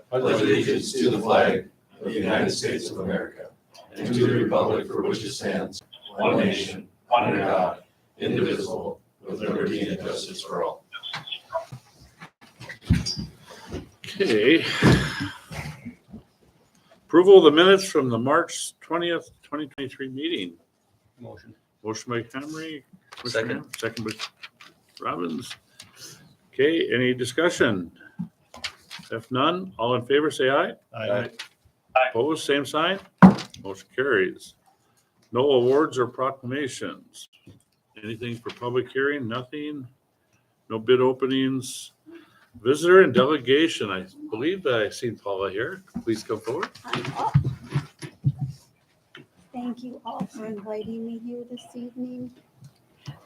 pledge allegiance to the flag of the United States of America and to the republic for which it stands, one nation, under God, indivisible, with liberty and justice for all. Okay. Approval of the minutes from the March 20th, 2023 meeting. Motion. Motion by Camry. Second. Second by Robbins. Okay, any discussion? If none, all in favor, say aye. Aye. Opposed, same sign. Motion carries. No awards or proclamations. Anything for public hearing? Nothing. No bid openings. Visitor and delegation. I believe that I've seen Paula here. Please come forward. I'm up. Thank you all for inviting me here this evening.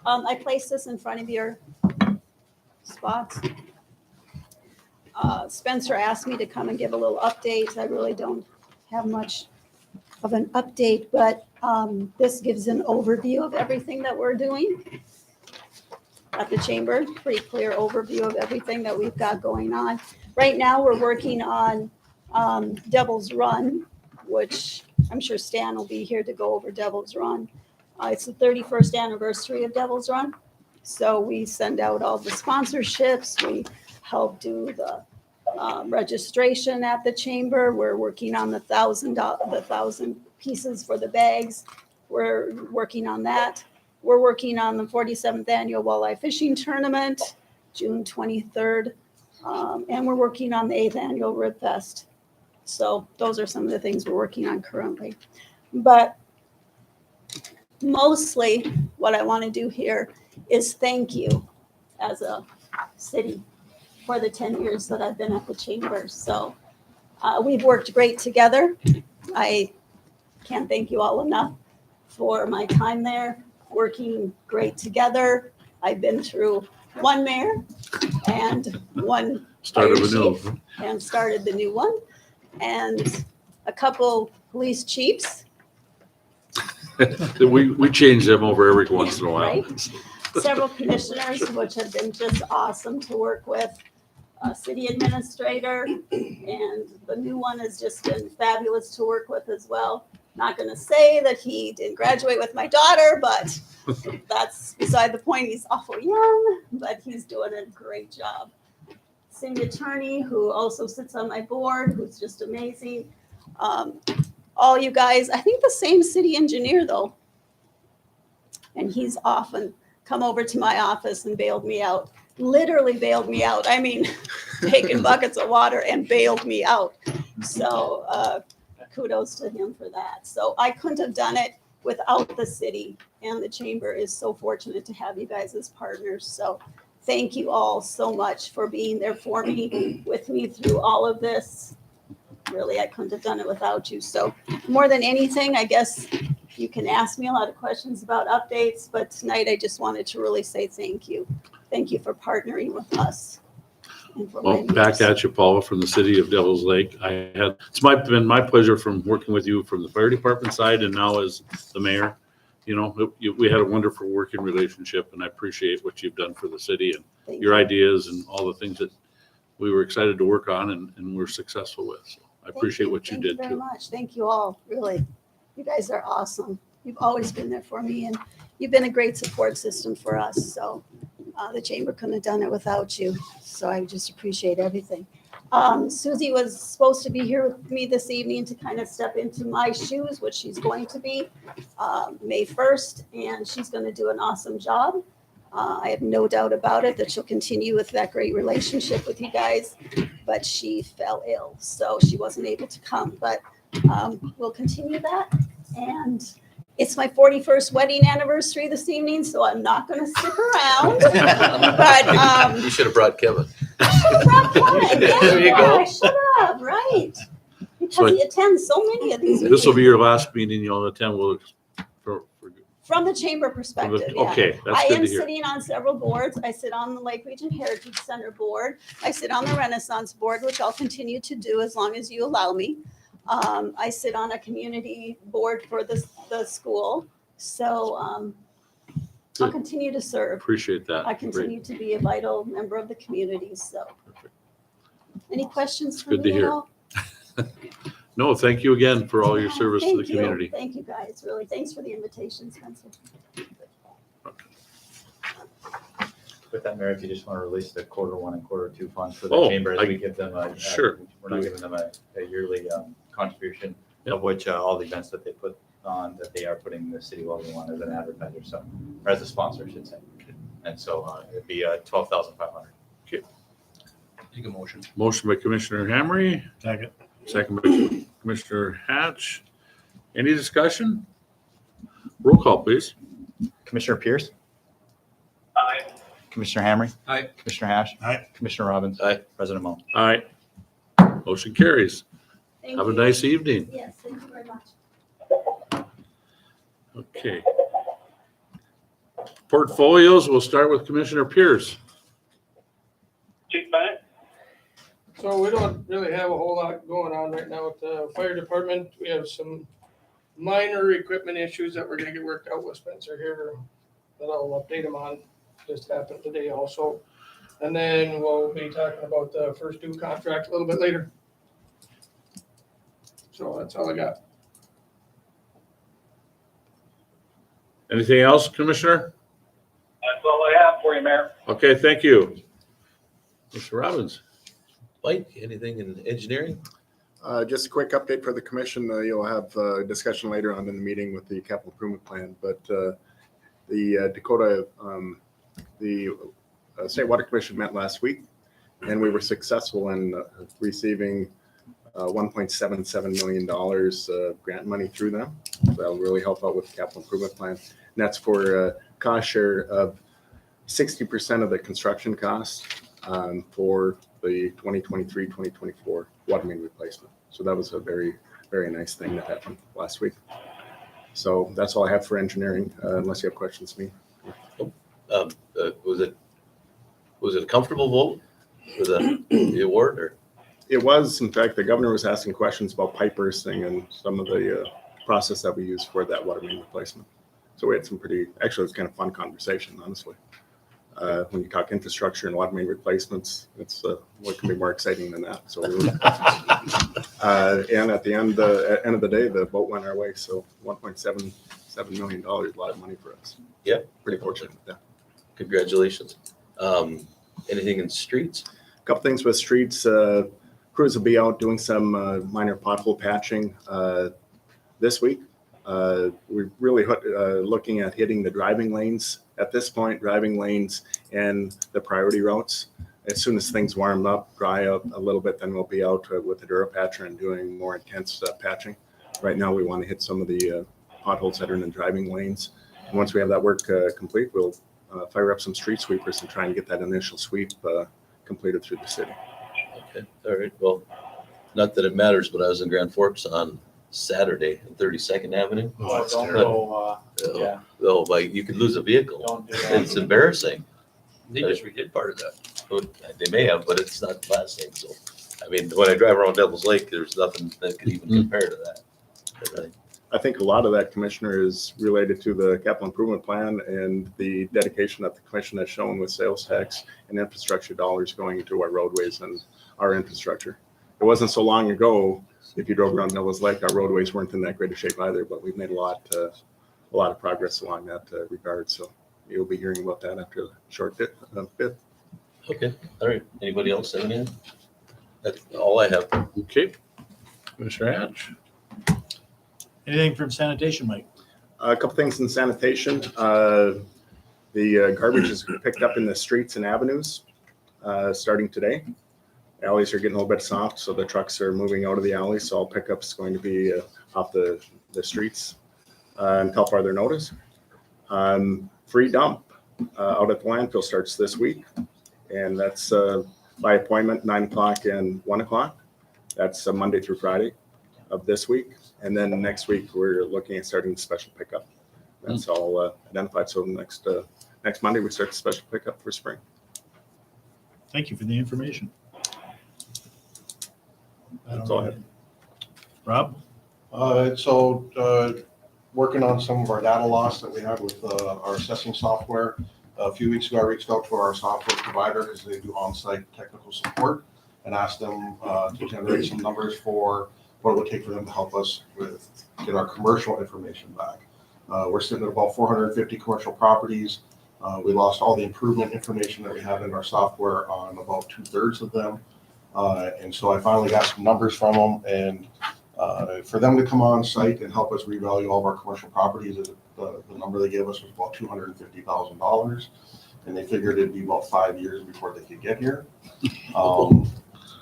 I placed this in front of your spots. Spencer asked me to come and give a little update. I really don't have much of an update, but this gives an overview of everything that we're doing at the chamber. Pretty clear overview of everything that we've got going on. Right now, we're working on Devil's Run, which I'm sure Stan will be here to go over Devil's Run. It's the 31st anniversary of Devil's Run. So we send out all the sponsorships. We help do the registration at the chamber. We're working on the 1,000 pieces for the bags. We're working on that. We're working on the 47th annual walleye fishing tournament, June 23rd. And we're working on the 8th annual Rib Fest. So those are some of the things we're working on currently. But mostly what I want to do here is thank you as a city for the 10 years that I've been at the chamber. So we've worked great together. I can't thank you all enough for my time there, working great together. I've been through one mayor and one Start of fire a new. chief and started the new one, and a couple police chiefs. We change them over every once in a while. Right. Several commissioners, which have been just awesome to work with, a city administrator, and the new one has just been fabulous to work with as well. Not going to say that he didn't graduate with my daughter, but that's beside the point. He's awful young, but he's doing a great job. City attorney, who also sits on my board, who's just amazing. All you guys, I think the same city engineer though. And he's often come over to my office and bailed me out. Literally bailed me out. I mean, taking buckets of water and bailed me out. So kudos to him for that. So I couldn't have done it without the city, and the chamber is so fortunate to have you guys as partners. So thank you all so much for being there for me, with me through all of this. Really, I couldn't have done it without you. So more than anything, I guess you can ask me a lot of questions about updates, but tonight I just wanted to really say thank you. Thank you for partnering with us. And for Well, my back years. at you, Paula, from the city of Devil's Lake. Been my pleasure from working with you from the fire department side and now as the mayor. You know, we had a wonderful working relationship, and I appreciate what you've done for the city and Thank your you. ideas and all the things that we were excited to work on and we're successful with. So I Thank appreciate what you Thank did you very too. much. Thank you all, really. You guys are awesome. You've always been there for me, and you've been a great support system for us. So the chamber couldn't have done it without you. So I just appreciate everything. Susie was supposed to be here with me this evening to kind of step into my shoes, which she's going to be May 1st, and she's going to do an awesome job. I have no doubt about it that she'll continue with that great relationship with you guys, but she fell ill, so she wasn't able to come, but we'll continue that. And it's my 41st wedding anniversary this evening, so I'm not going to stick around. But You should have brought Kevin. there you go. I should have, right? Because So he attends so many of these This will be meetings your last meeting you'll attend. from the chamber perspective. Yeah. Okay, that's I good am to hear. sitting on several boards. I sit on the Lake Region Heritage Center board. I sit on the Renaissance board, which I'll continue to do as long as you allow me. I sit on a community board for the school. So I'll Good. continue to serve. Appreciate that. I Great. continue to be a vital member of the community. So Perfect. any questions for Good to me at hear. all? No, thank you again for all your Yeah, service to the thank you. community. Thank you, guys, really. Thanks for the invitation, Spencer. With that, Mayor, if you just want to release the quarter one and quarter two funds for Oh, the chamber, as I- we give them Sure. we're not giving them a yearly contribution, Yep. of which all the events that they put on, that they are putting the city logo on as an advertiser, so, or as a sponsor, I should say. And so it'd be 12,500. Take a motion. Motion by Commissioner Hamry, Second. second by Commissioner Hatch. Any discussion? Roll call, please. Commissioner Pierce? Aye. Commissioner Hamry? Aye. Commissioner Hash? Aye. Commissioner Robbins? Aye. President Mo? Aye. Motion carries. Thank Have a you. nice evening. Yes, thank you very much. Okay. Portfolios, we'll start with Commissioner Pierce. Chief Bennett? So we don't really have a whole lot going on right now with the fire department. We have some minor equipment issues that we're gonna get worked out with Spencer here that I'll update him on. Just happened today also. And then we'll be talking about the first due contract a little bit later. So that's all I got. Anything else, Commissioner? That's all I have for you, Mayor. Okay, thank you. Mr. Robbins. Mike, anything in engineering? Just a quick update for the commission. You'll have a discussion later on in the meeting with the capital improvement plan, but the Dakota, the State Water Commission met last week, and we were successful in receiving $1.77 million grant money through them. So that'll really help out with the capital improvement plan. And that's for cost share of 60% of the construction costs for the 2023-2024 water main replacement. So that was a very, very nice thing that happened last week. So that's all I have for engineering, unless you have questions for me. Was it a comfortable vote for the award, or? It was, in fact, the governor was asking questions about pipe bursting and some of the process that we use for that water main replacement. So we had some actually, it was kind of fun conversation, honestly. When you talk infrastructure and water main replacements, it's what can be more exciting than that. So, and at the end of the day, the vote went our way. So $1.77 million, a lot of money for us. Yeah. Pretty fortunate with that. Congratulations. Anything in streets? Couple things with streets. Crews will be out doing some minor pothole patching this week. We're really looking at hitting the driving lanes at this point, driving lanes and the priority routes. As soon as things warm up, dry up a little bit, then we'll be out with the Durapatcher and doing more intense patching. Right now, we want to hit some of the potholes that are in the driving lanes. And once we have that work complete, we'll fire up some street sweepers and try and get that initial sweep completed through the city. Okay, all right, well, not that it matters, but I was in Grand Forks on Saturday on 32nd Avenue. Oh, it's Don't terrible. go, yeah. Oh, like you could lose a vehicle. Don't do that. It's embarrassing. They just redid part of that. They may have, but it's not lasting, so. I mean, when I drive around Devil's Lake, there's nothing that could even compare to that. But I think a lot of that, Commissioner, is related to the capital improvement plan and the dedication that the commission has shown with sales tax and infrastructure dollars going into our roadways and our infrastructure. It wasn't so long ago, if you drove around Devil's Lake, our roadways weren't in that great a shape either, but we've made a lot of progress along that regard. So you'll be hearing about that after a short bit. Okay, all right. Anybody else have anything? That's all I have. Okay. Commissioner Hatch. Anything from sanitation, Mike? A couple things in sanitation. The garbage is picked up in the streets and avenues starting today. Alleys are getting a little bit soft, so the trucks are moving out of the alleys. So all pickup is going to be off the streets until further notice. Free dump out at the landfill starts this week, and that's by appointment, 9 o'clock and 1 o'clock. That's Monday through Friday of this week. And then next week, we're looking at starting special pickup. That's all identified. So next Monday, we start the special pickup for spring. Thank you for the information. That's all I have. Rob? Working on some of our data loss that we had with our assessing software. A few weeks ago, I reached out to our software provider because they do on-site technical support. and asked them to generate some numbers for what it would take for them to help us with get our commercial information back. We're sitting at about 450 commercial properties. We lost all the improvement information that we had in our software on about 2/3 of them. And so I finally got some numbers from them, and for them to come on site and help us revalue all of our commercial properties, the number they gave us was about $250,000. And they figured it'd be about 5 years before they could get here.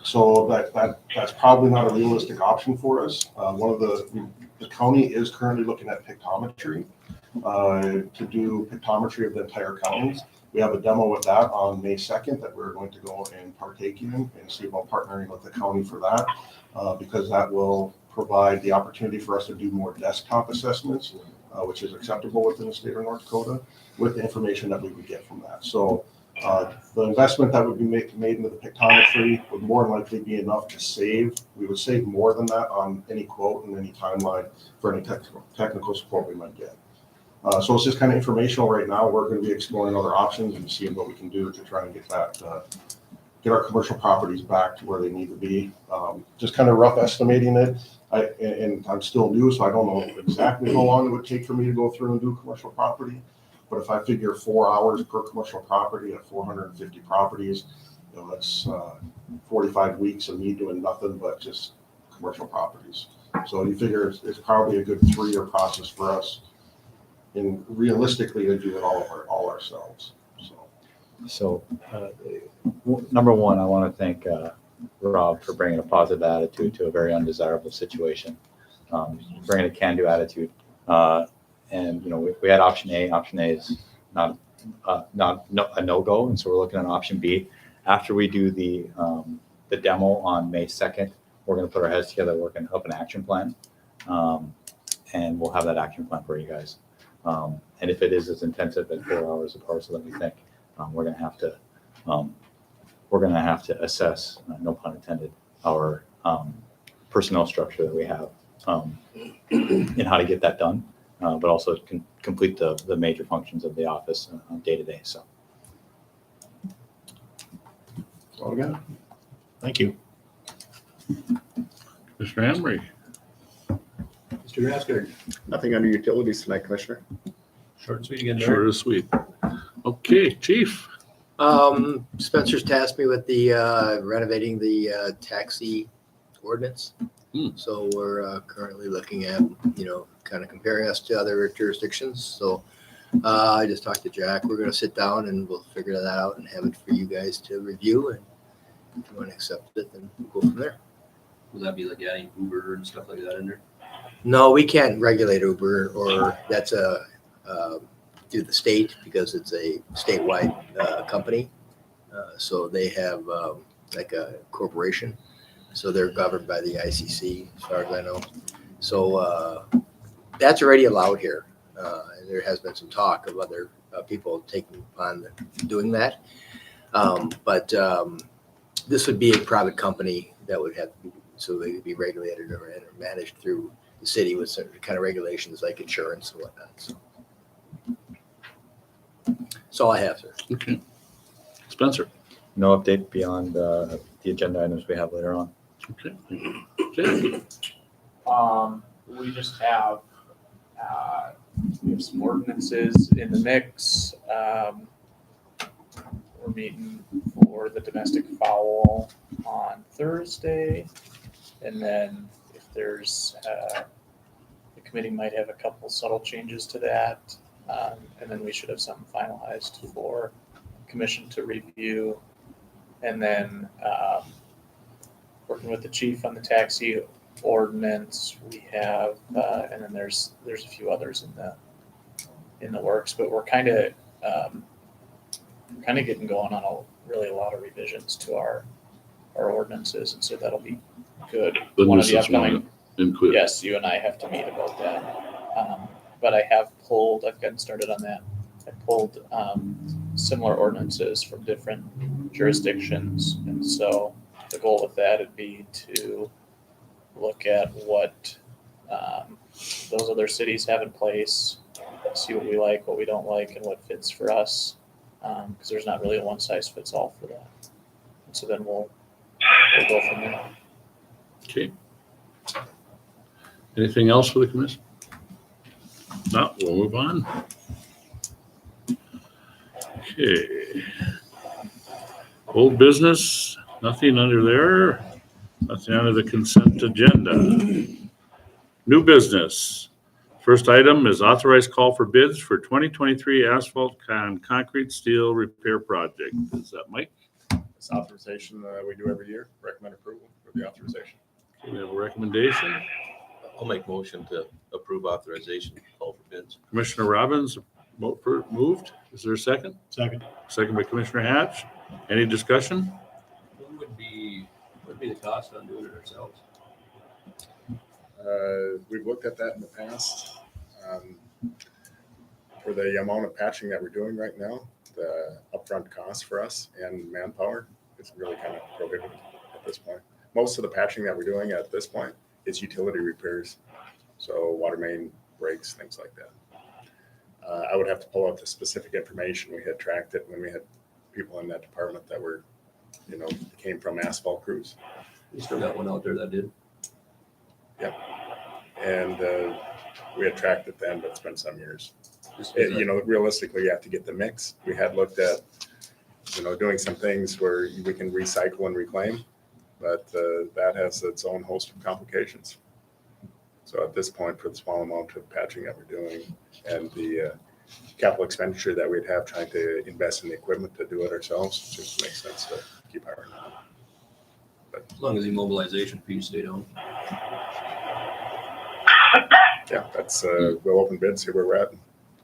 So that's probably not a realistic option for us. The county is currently looking at pictometry to do pictometry of the entire county. We have a demo with that on May 2nd that we're going to go and partake in and see about partnering with the county for that, because that will provide the opportunity for us to do more desktop assessments, which is acceptable within the state of North Dakota, with the information that we would get from that. So the investment that would be made into the pictometry would more than likely be enough to save. We would save more than that on any quote and any timeline for any technical support we might get. So it's just kind of informational right now. We're going to be exploring other options and seeing what we can do to try and get that, get our commercial properties back to where they need to be. Just kind of rough estimating it. And I'm still new, so I don't know exactly how long it would take for me to go through and do commercial property. But if I figure 4 hours per commercial property at 450 properties, that's 45 weeks of me doing nothing but just commercial properties. So you figure it's probably a good 3-year process for us, and realistically to do it all ourselves. So, number one, I want to thank Rob for bringing a positive attitude to a very undesirable situation, bringing a can-do attitude. And we had option A. Option A is not a no-go, and so we're looking at option B. After we do the demo on May 2nd, we're going to put our heads together, working up an action plan, and we'll have that action plan for you guys. And if it is as intensive as 4 hours a parcel that we think, we're going to have to assess, no pun intended, our personnel structure that we have, and how to get that done, but also complete the major functions of the office day to day. So, That's all I got. Thank you. Mr. Emery. Mr. Grassgard. Nothing under utilities tonight, Commissioner. Short and sweet again, Mayor. Short and sweet. Okay, Chief. Spencer's tasked me with the renovating the taxi ordinance. So we're currently looking at, kind of comparing us to other jurisdictions. So I just talked to Jack. We're going to sit down and we'll figure that out and have it for you guys to review. And if you want to accept it, then we'll go from there. Will that be like adding Uber and stuff like that in there? No, we can't regulate Uber, or that's through the state, because it's a statewide company. So they have like a corporation. So they're governed by the ICC, as far as I know. So that's already allowed here. And there has been some talk of other people taking on doing that. But this would be a private company that would have, so they would be regulated or managed through the city with certain kind of regulations like insurance and whatnot. So that's all I have, sir. Okay. Spencer. no update beyond the agenda items we have later on. Okay. Jack. We just have, we have some ordinances in the mix. We're meeting for the domestic fowl on Thursday. And then if there's, the committee might have a couple subtle changes to that. And then we should have something finalized for commission to review. And then working with the chief on the taxi ordinance, we have, and then there's a few others in the works, but we're kind of getting going on really a lot of revisions to our ordinances, and so that'll be good. One of the upcoming, yes, you and I have to meet about that. But I've gotten started on that. I pulled similar ordinances from different jurisdictions, and so the goal with that would be to look at what those other cities have in place, see what we like, what we don't like, and what fits for us, because there's not really a one-size-fits-all for that. And so then we'll we'll go from there. Okay. Anything else for the commission? No, we'll move on. Okay. Old business, nothing under there, nothing under the consent agenda. New business. First item is authorized call for bids for 2023 asphalt and concrete steel repair project. Is that Mike? This authorization we do every year, recommend approval for the authorization. Okay, we have a recommendation. I'll make motion to approve authorization to call for bids. Commissioner Robbins moved. Is there a second? Second. Second by Commissioner Hatch. Any discussion? What would be the cost on doing it ourselves? We've looked at that in the past. For the amount of patching that we're doing right now, the upfront cost for us and manpower is really kind of prohibitive at this point. Most of the patching that we're doing at this point is utility repairs. So water main breaks, things like that. I would have to pull out the specific information. We had tracked it when we had people in that department that were, came from asphalt crews. You still got one out there that did? And we had tracked it then, but it's been some years. Realistically, you have to get the mix. We had looked at, doing some things where we can recycle and reclaim, but that has its own host of complications. So at this point, for the small amount of patching that we're doing and the capital expenditure that we'd have trying to invest in the equipment to do it ourselves, it just makes sense to keep hiring. As long as the mobilization fees stay down. Yeah, that's, we'll open bids, see where we're at, and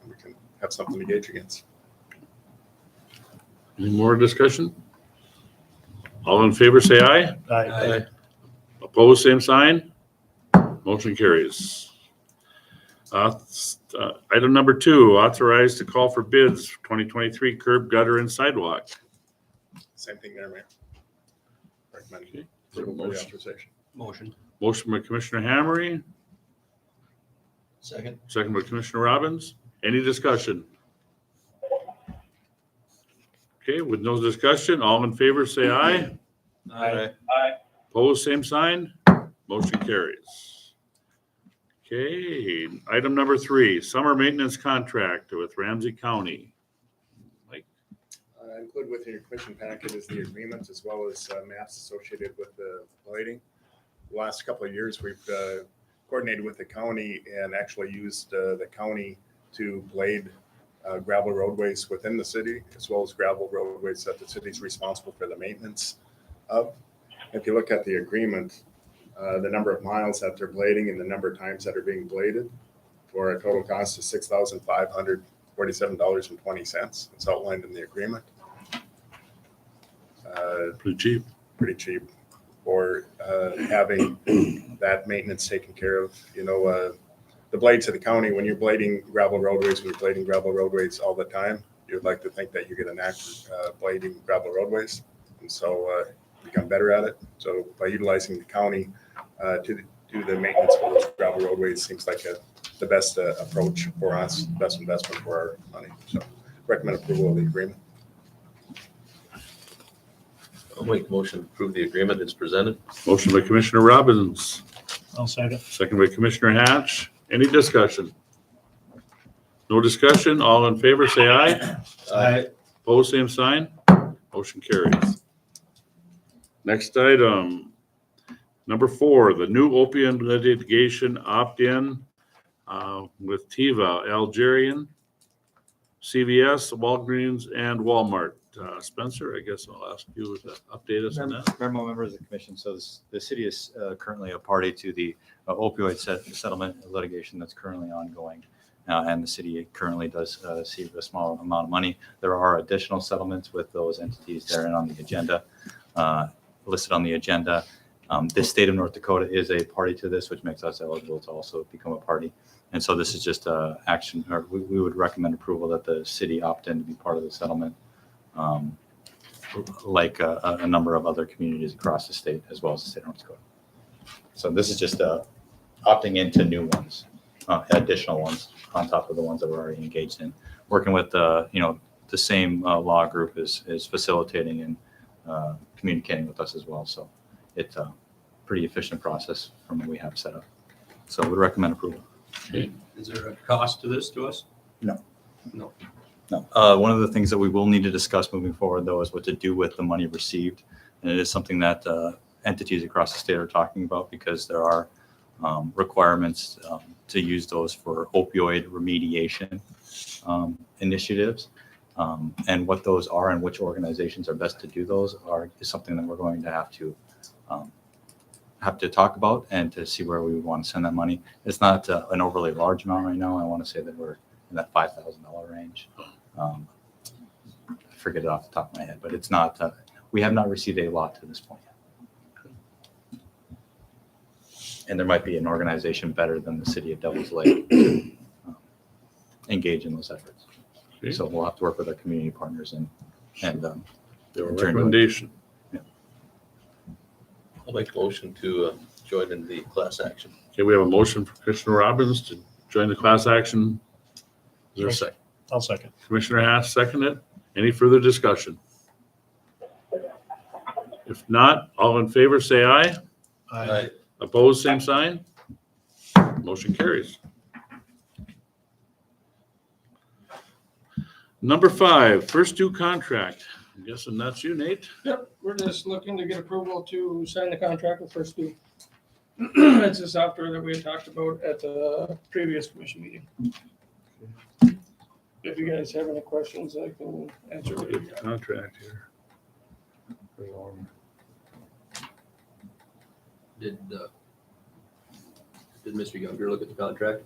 we can have something to gauge against. Any more discussion? All in favor, say aye. Aye. Opposed, same sign. Motion carries. Item number 2, authorized to call for bids 2023 curb, gutter, and sidewalk. Same thing there, Mayor. Recommend Okay. approval for the authorization. Motion. Motion by Commissioner Hammery, Second. second by Commissioner Robbins. Any discussion? Okay, with no discussion, all in favor, say aye. Aye. Opposed, same sign. Motion carries. Okay, item number 3, summer maintenance contract with Ramsey County. Included with your commission packet is the agreement as well as maps associated with the blading. The last couple of years, we've coordinated with the county and actually used the county to blade gravel roadways within the city, as well as gravel roadways that the city is responsible for the maintenance of. If you look at the agreement, the number of miles that they're blading and the number of times that are being bladed for a total cost of $6,547.20. It's outlined in the agreement. Pretty cheap. Pretty cheap for having that maintenance taken care of. The blades of the county, when you're blading gravel roadways, all the time, you'd like to think that you get an accurate blading gravel roadways. And so become better at it. So by utilizing the county to do the maintenance for those gravel roadways seems like the best approach for us, best investment for our money. So recommend approval of the agreement. I'll make motion to approve the agreement as presented. Motion by Commissioner Robbins, I'll second. second by Commissioner Hatch. Any discussion? No discussion. All in favor, say aye. Aye. Opposed, same sign. Motion carries. Next item, number 4, the new opium litigation opt-in with Teva, Algerian, CVS, Walgreens, and Walmart. Spencer, I guess I'll ask you to update us on that. Member members of the commission, so the city is currently a party to the opioid settlement litigation that's currently ongoing. And the city currently does receive a small amount of money. There are additional settlements with those entities that are on the agenda, listed on the agenda. This state of North Dakota is a party to this, which makes us eligible to also become a party. And so this is just action, or we would recommend approval that the city opt in to be part of the settlement. Like a number of other communities across the state, as well as the state of North Dakota. So this is just opting into new ones, additional ones on top of the ones that we're already engaged in. Working with the same law group is facilitating and communicating with us as well. So it's a pretty efficient process from what we have set up. So we recommend approval. Is there a cost to this to us? No. No. No. One of the things that we will need to discuss moving forward, though, is what to do with the money received. And it is something that entities across the state are talking about, because there are requirements to use those for opioid remediation initiatives. And what those are and which organizations are best to do those is something that we're going to have to talk about and to see where we would want to send that money. It's not an overly large amount right now. I want to say that we're in that $5,000 range. I forget it off the top of my head, but it's not, we have not received a lot to this point yet. And there might be an organization better than the city of Devils Lake to engage in those efforts. Okay. So we'll have to work with our community partners and Your Return to it. recommendation. I'll make a motion to join in the class action. Okay, we have a motion for Commissioner Robbins to join the class action. Is there a second? I'll second. Commissioner Haas, second it. Any further discussion? If not, all in favor, say aye. Aye. Opposed, same sign. Motion carries. Number 5, first due contract. I'm guessing that's you, Nate. Yep, we're just looking to get approval to sign the contract with First Due. It's the software that we had talked about at the previous commission meeting. If you guys have any questions, I can answer what you Get the got. contract here. Did Mr. Younger look at the contract?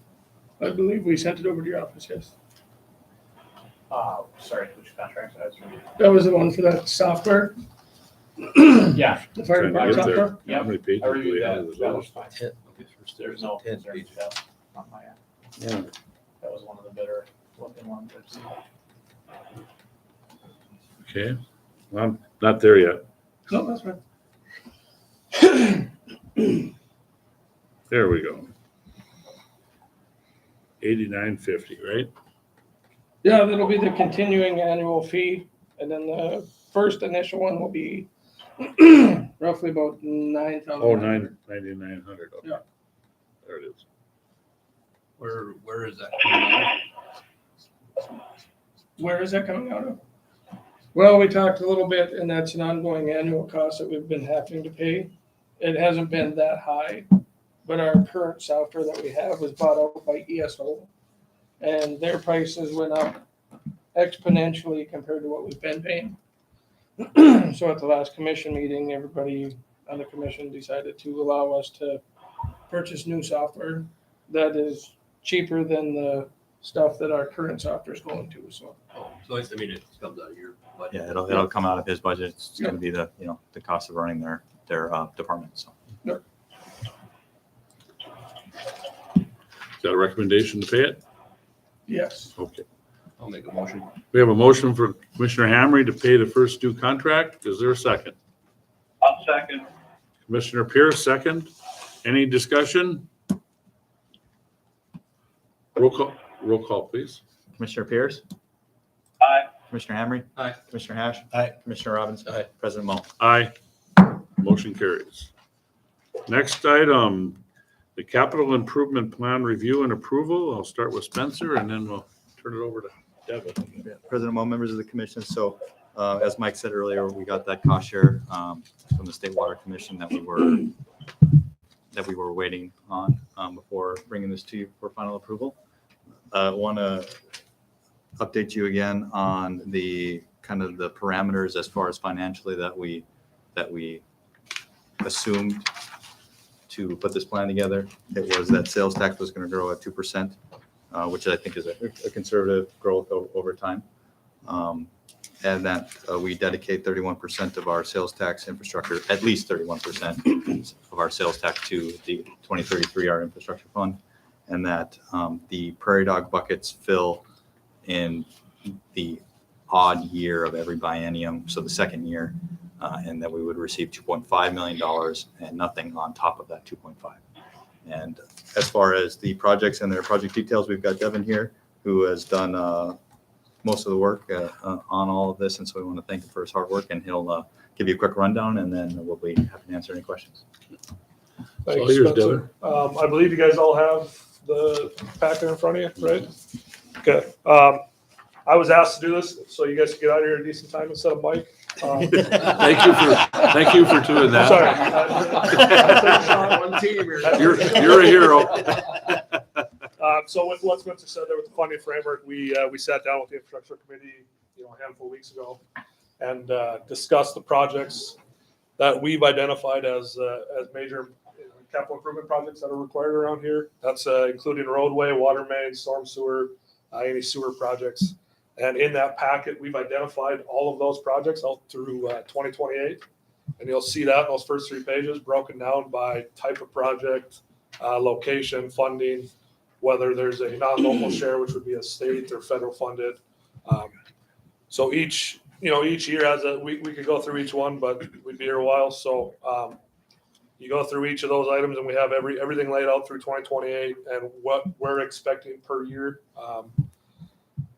I believe we sent it over to your office, yes. Sorry, which contract? That was the one for that software, Yeah, the fire Trying to department get there. software. How many pages I do we reviewed have? that. That was fine. Okay, first There's no 10 concerns pages. with that on my end. Yeah. That was one of the better looking ones I've seen. Okay, well, I'm not there yet. No, that's right. There we go. 89.50, right? Yeah, that'll be the continuing annual fee, and then the first initial one will be roughly about $9,000. Oh, 9,900. Okay. Yeah. There it is. Where is that coming out? Where is that coming out of? Well, we talked a little bit, and that's an ongoing annual cost that we've been having to pay. It hasn't been that high, but our current software that we have was bought out by ESO, and their prices went up exponentially compared to what we've been paying. So at the last commission meeting, everybody on the commission decided to allow us to purchase new software that is cheaper than the stuff that our current software is going to, so. Oh, so I mean, it comes out of your budget. Yeah, it'll come out of his budget. It's going to be the cost of running their department. So Is that a recommendation to pay it? Yes. Okay. I'll make a motion. We have a motion for Commissioner Hamry to pay the first due contract. Is there a second? I'll second. Commissioner Pierce, second. Any discussion? Roll call, please. Commissioner Pierce, Aye. Commissioner Hamry, Aye. Commissioner Hash, Aye. Commissioner Robbins, Aye. President Mo. Aye. Motion carries. Next item, the capital improvement plan review and approval. I'll start with Spencer and then we'll turn it over to Devin. Yeah, President Mo, members of the commission. So as Mike said earlier, we got that cost share from the State Water Commission that we were waiting on before bringing this to you for final approval. I want to update you again on the kind of the parameters as far as financially that we assumed to put this plan together. It was that sales tax was going to grow at 2%, which I think is a conservative growth over time. And that we dedicate 31% of our sales tax infrastructure, at least 31% of our sales tax to the 2033 our infrastructure fund, and that the prairie dog buckets fill in the odd year of every biennium, so the second year, and that we would receive $2.5 million and nothing on top of that 2.5. And as far as the projects and their project details, we've got Devin here, who has done most of the work on all of this, and so we want to thank him for his hard work, and he'll give you a quick rundown, and then we'll be happy to answer any questions. all Thanks, yours, Spencer. I believe you guys all have the packet in front of you, right? Okay. I was asked to do this so you guys can get out of here at a decent time instead of Mike. Thank you for doing that. Sorry. One team here. You're a hero. So with what Spencer said there with the funding framework, we sat down with the infrastructure committee, a handful of weeks ago, and discussed the projects that we've identified as major capital improvement projects that are required around here. That's including roadway, water main, storm sewer, any sewer projects. And in that packet, we've identified all of those projects out through 2028. And you'll see that in those first 3 pages broken down by type of project, location, funding, whether there's a non-local share, which would be a state or federal funded. So each year has we could go through each one, but we'd be here a while. So you go through each of those items and we have everything laid out through 2028 and what we're expecting per year.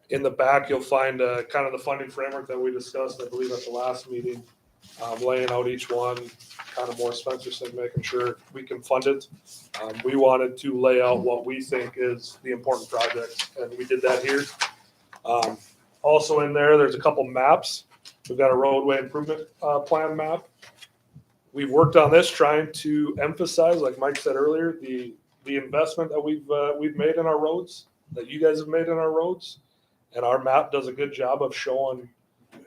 In the back, you'll find kind of the funding framework that we discussed, I believe, at the last meeting, laying out each one, kind of more Spencer said, making sure we can fund it. We wanted to lay out what we think is the important projects, and we did that here. Also in there's a couple maps. We've got a roadway improvement plan map. We've worked on this trying to emphasize, like Mike said earlier, the investment that we've made in our roads, that you guys have made in our roads. And our map does a good job of showing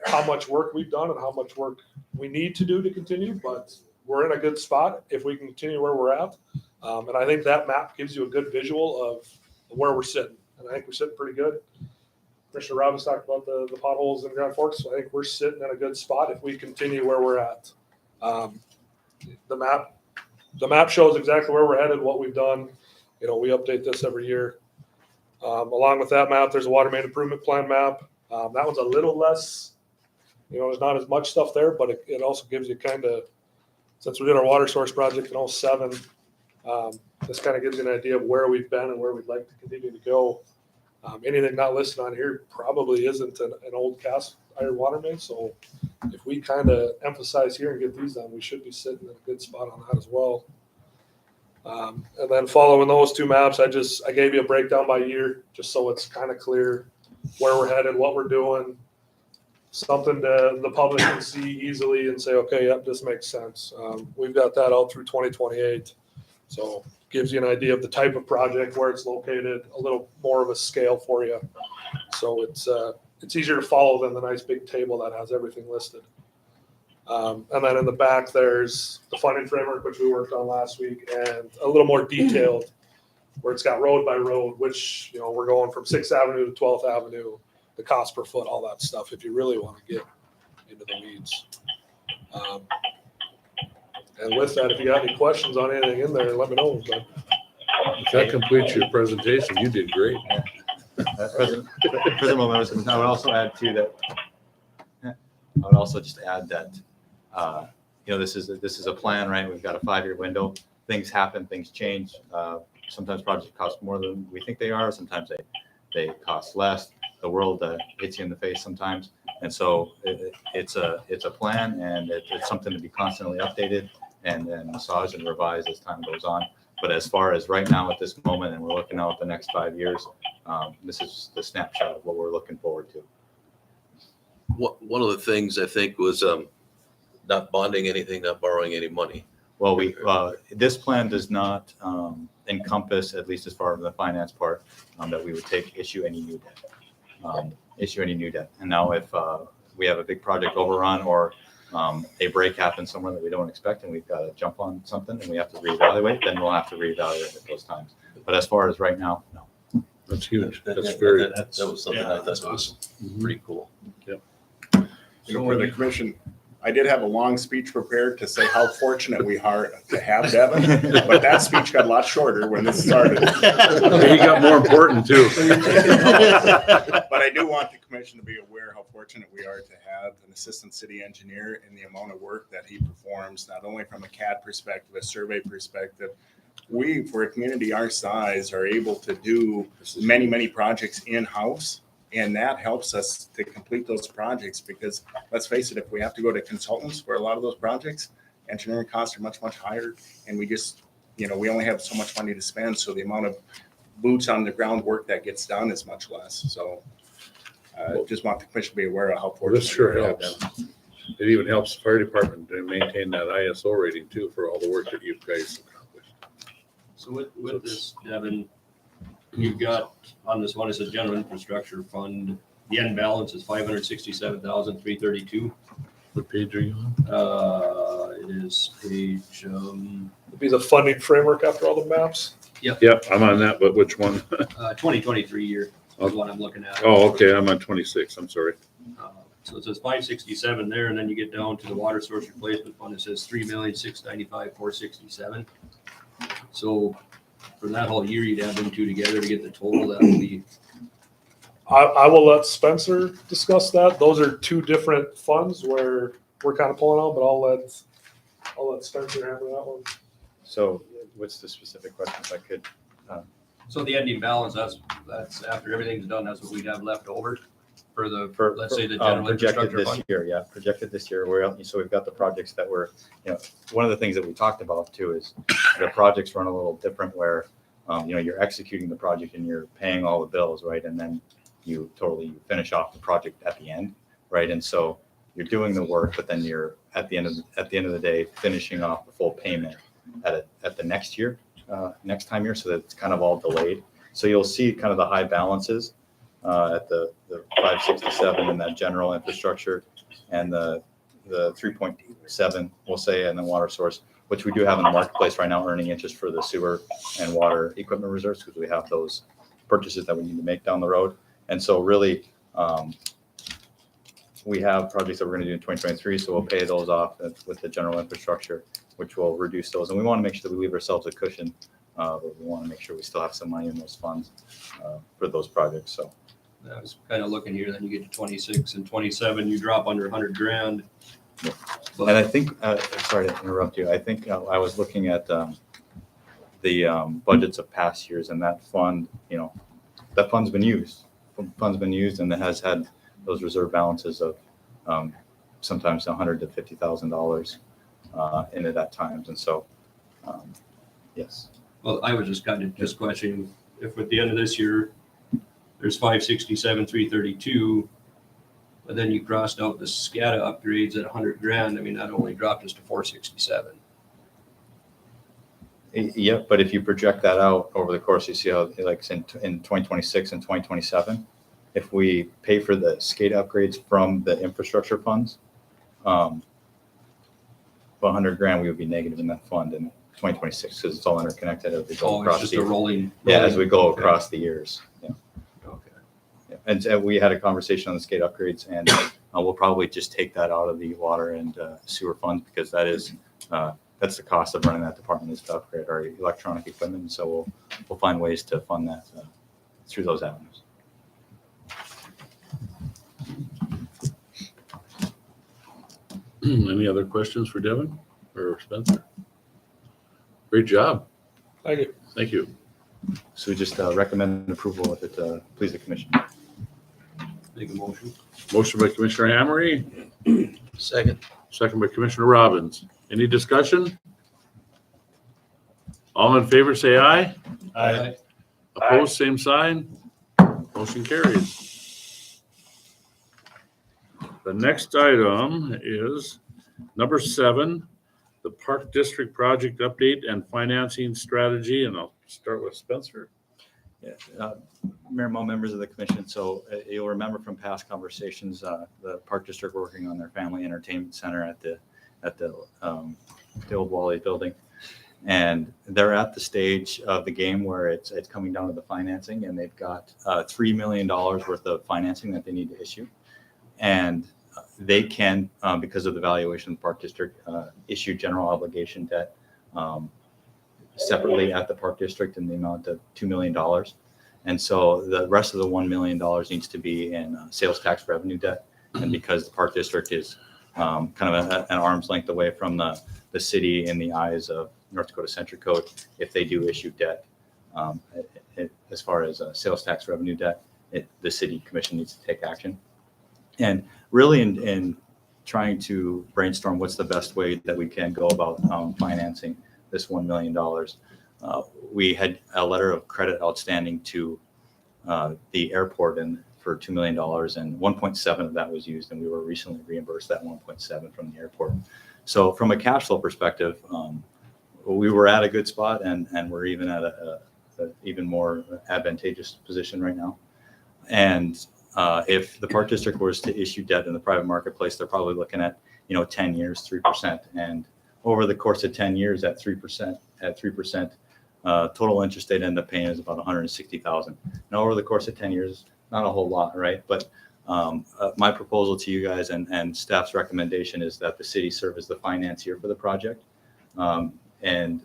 how much work we've done and how much work we need to do to continue, but we're in a good spot if we can continue where we're at. And I think that map gives you a good visual of where we're sitting. And I think we're sitting pretty good. Commissioner Robbins talked about the potholes in Grand Forks. So I think we're sitting in a good spot if we continue where we're at. The map shows exactly where we're headed, what we've done. We update this every year. Along with that map, there's a water main improvement plan map. That one's a little less, there's not as much stuff there, but it also gives you kind of, since we did our water source project in 2007, this kind of gives you an idea of where we've been and where we'd like to continue to go. Anything not listed on here probably isn't an old cast iron water main. So if we kind of emphasize here and get these done, we should be sitting in a good spot on that as well. And then following those 2 maps, I gave you a breakdown by year, just so it's kind of clear where we're headed, what we're doing, something the public can see easily and say, okay, yep, this makes sense. We've got that out through 2028. So gives you an idea of the type of project, where it's located, a little more of a scale for you. So it's easier to follow than the nice big table that has everything listed. And then in the back, there's the funding framework, which we worked on last week, and a little more detailed where it's got road by road, which, we're going from 6th Avenue to 12th Avenue, the cost per foot, all that stuff, if you really want to get into the weeds. And with that, if you got any questions on anything in there, let me know. But If that completes your presentation, you did great. President Momentum, I would also add too that I would also just add that this is a plan, right? We've got a 5-year window. Things happen, things change. Sometimes projects cost more than we think they are. Sometimes they cost less. The world hits you in the face sometimes, and so it's a plan, and it's something to be constantly updated and massaged and revised as time goes on. But as far as right now at this moment, and we're looking out at the next 5 years, this is the snapshot of what we're looking forward to. One of the things I think was not bonding anything, not borrowing any money. Well, this plan does not encompass, at least as far as the finance part, that we would issue any new debt. And now if we have a big project overrun or a break happens somewhere that we don't expect and we've got to jump on something and we have to reevaluate, then we'll have to reevaluate at those times. But as far as right now, no. That's huge. That was something I thought was pretty cool. Yep. So for the commission, I did have a long speech prepared to say how fortunate we are to have Devin, but that speech got a lot shorter when this started. He got more important too. But I do want the commission to be aware how fortunate we are to have an assistant city engineer and the amount of work that he performs, not only from a CAD perspective, a survey perspective. We, for a community our size, are able to do many, many projects in-house And that helps us to complete those projects because let's face it, if we have to go to consultants for a lot of those projects, engineering costs are much, much higher. And we just, we only have so much money to spend. So the amount of boots on the ground work that gets done is much less. So just want the commission to be aware of how Well, this fortunate. sure we have helps. them. It even helps the fire department to maintain that ISO rating too for all the work that you guys accomplished. So with this, Devin, you've got on this one, it's a general infrastructure fund. The end balance is 567,332. What page are you on? It is page, It'd be the funding framework after all the maps. Yep, I'm on that, but which one? 2023 year is what I'm looking at. Oh, okay, I'm on 26, I'm sorry. So it says 567 there, and then you get down to the water source replacement fund, it says 3,695,467. So for that whole year, you'd add them two together to get the total, that would be. I will let Spencer discuss that. Those are two different funds where we're kind of pulling out, but I'll let Spencer handle that one. So what's the specific question if I could? So the ending balance, that's after everything's done, that's what we'd have left over for let's say the general projected infrastructure this fund. year, yeah, projected this year. So we've got the projects that were, one of the things that we talked about too is the projects run a little different where, you're executing the project and you're paying all the bills, right? And then you finish off the project at the end, right? And so you're doing the work, but then you're at the end of the day finishing off the full payment at the next time year, so that it's kind of all delayed. So you'll see kind of the high balances at the 567 in that general infrastructure and the 3.7, we'll say, and the water source, which we do have in the marketplace right now, earning interest for the sewer and water equipment reserves because we have those purchases that we need to make down the road. And so really, we have projects that we're going to do in 2023, so we'll pay those off with the general infrastructure, which will reduce those. And we want to make sure that we leave ourselves a cushion, but we want to make sure we still have some money in those funds for those projects. So I was kind of looking here, then you get to 26 and 27, you drop under 100 grand. yeah. And I think, sorry to interrupt you, I think I was looking at the budgets of past years, and that fund, that fund's been used. Fund's been used, and it has had those reserve balances of sometimes $100,000 to $50,000 in it at times. And so, yes. Well, I was just kind of questioning if at the end of this year, there's 567,332, but then you crossed out the SCADA upgrades at 100 grand. I mean, that only dropped us to 467. Yeah, but if you project that out over the course, you see how like in 2026 and 2027, if we pay for the SCADA upgrades from the infrastructure funds, 100 grand, we would be negative in that fund in 2026 because it's all interconnected as we go across it's just the a rolling. as we go across the years. Yeah. Okay. Yeah. And we had a conversation on the SCADA upgrades, and we'll probably just take that out of the water and sewer funds because that is that's the cost of running that department is to upgrade our electronic equipment. And so we'll find ways to fund that through those avenues. Any other questions for Devin or Spencer? Great job. Thank you. Thank you. So we just recommend approval if it please the commission. Make a motion. Motion by Commissioner Hammery, Second. second by Commissioner Robbins. Any discussion? All in favor, say aye. Aye. Opposed, same sign. Motion carries. The next item is number 7, the Park District Project Update and Financing Strategy, and I'll start with Spencer. Yeah, Mayor Mo, members of the commission. So you'll remember from past conversations, the Park District working on their family entertainment center at the old Wally building, and they're at the stage of the game where it's coming down to the financing, and they've got $3 million worth of financing that they need to issue, and they can, because of the valuation of the Park District, issue general obligation debt separately at the Park District in the amount of $2 million. And so the rest of the $1 million needs to be in sales tax revenue debt. And because the Park District is kind of an arm's length away from the city in the eyes of North Dakota Century Code, if they do issue debt, as far as sales tax revenue debt, the city commission needs to take action. And really in trying to brainstorm what's the best way that we can go about financing this $1 million. We had a letter of credit outstanding to the airport and for $2 million, and 1.7 of that was used, and we were recently reimbursed that 1.7 from the airport. So from a cash flow perspective, we were at a good spot, and we're even at a even more advantageous position right now. And if the Park District was to issue debt in the private marketplace, they're probably looking at 10 years, 3%, and over the course of 10 years at 3%, total interest they'd end up paying is about $160,000. Now, over the course of 10 years, not a whole lot, right? But my proposal to you guys and staff's recommendation is that the city serve as the financier for the project. And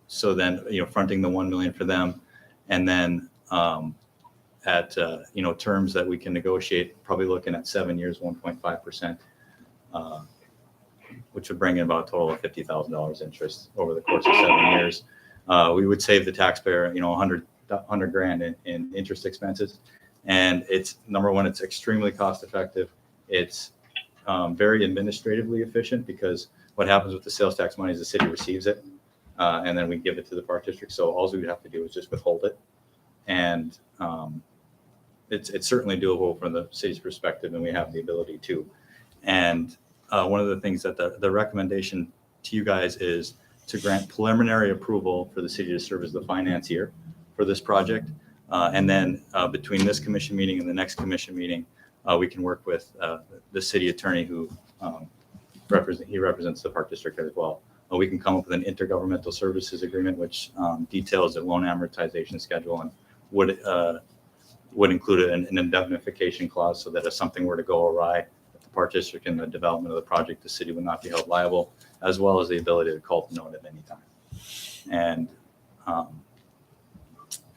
so then, fronting the 1 million for them, and then at terms that we can negotiate, probably looking at 7 years, 1.5%, which would bring in about a total of $50,000 interest over the course of 7 years. We would save the taxpayer, $100,000 in interest expenses. And it's, number one, it's extremely cost effective. It's very administratively efficient, because what happens with the sales tax money is the city receives it, and then we give it to the Park District. So all we would have to do is just withhold it. And it's certainly doable from the city's perspective, and we have the ability to. And one of the things that the recommendation to you guys is to grant preliminary approval for the city to serve as the financier for this project. And then between this commission meeting and the next commission meeting, we can work with the city attorney who represents the Park District as well. We can come up with an intergovernmental services agreement, which details the loan amortization schedule and would include an indemnification clause, so that if something were to go awry at the Park District in the development of the project, the city would not be held liable, as well as the ability to call to note at any time. And am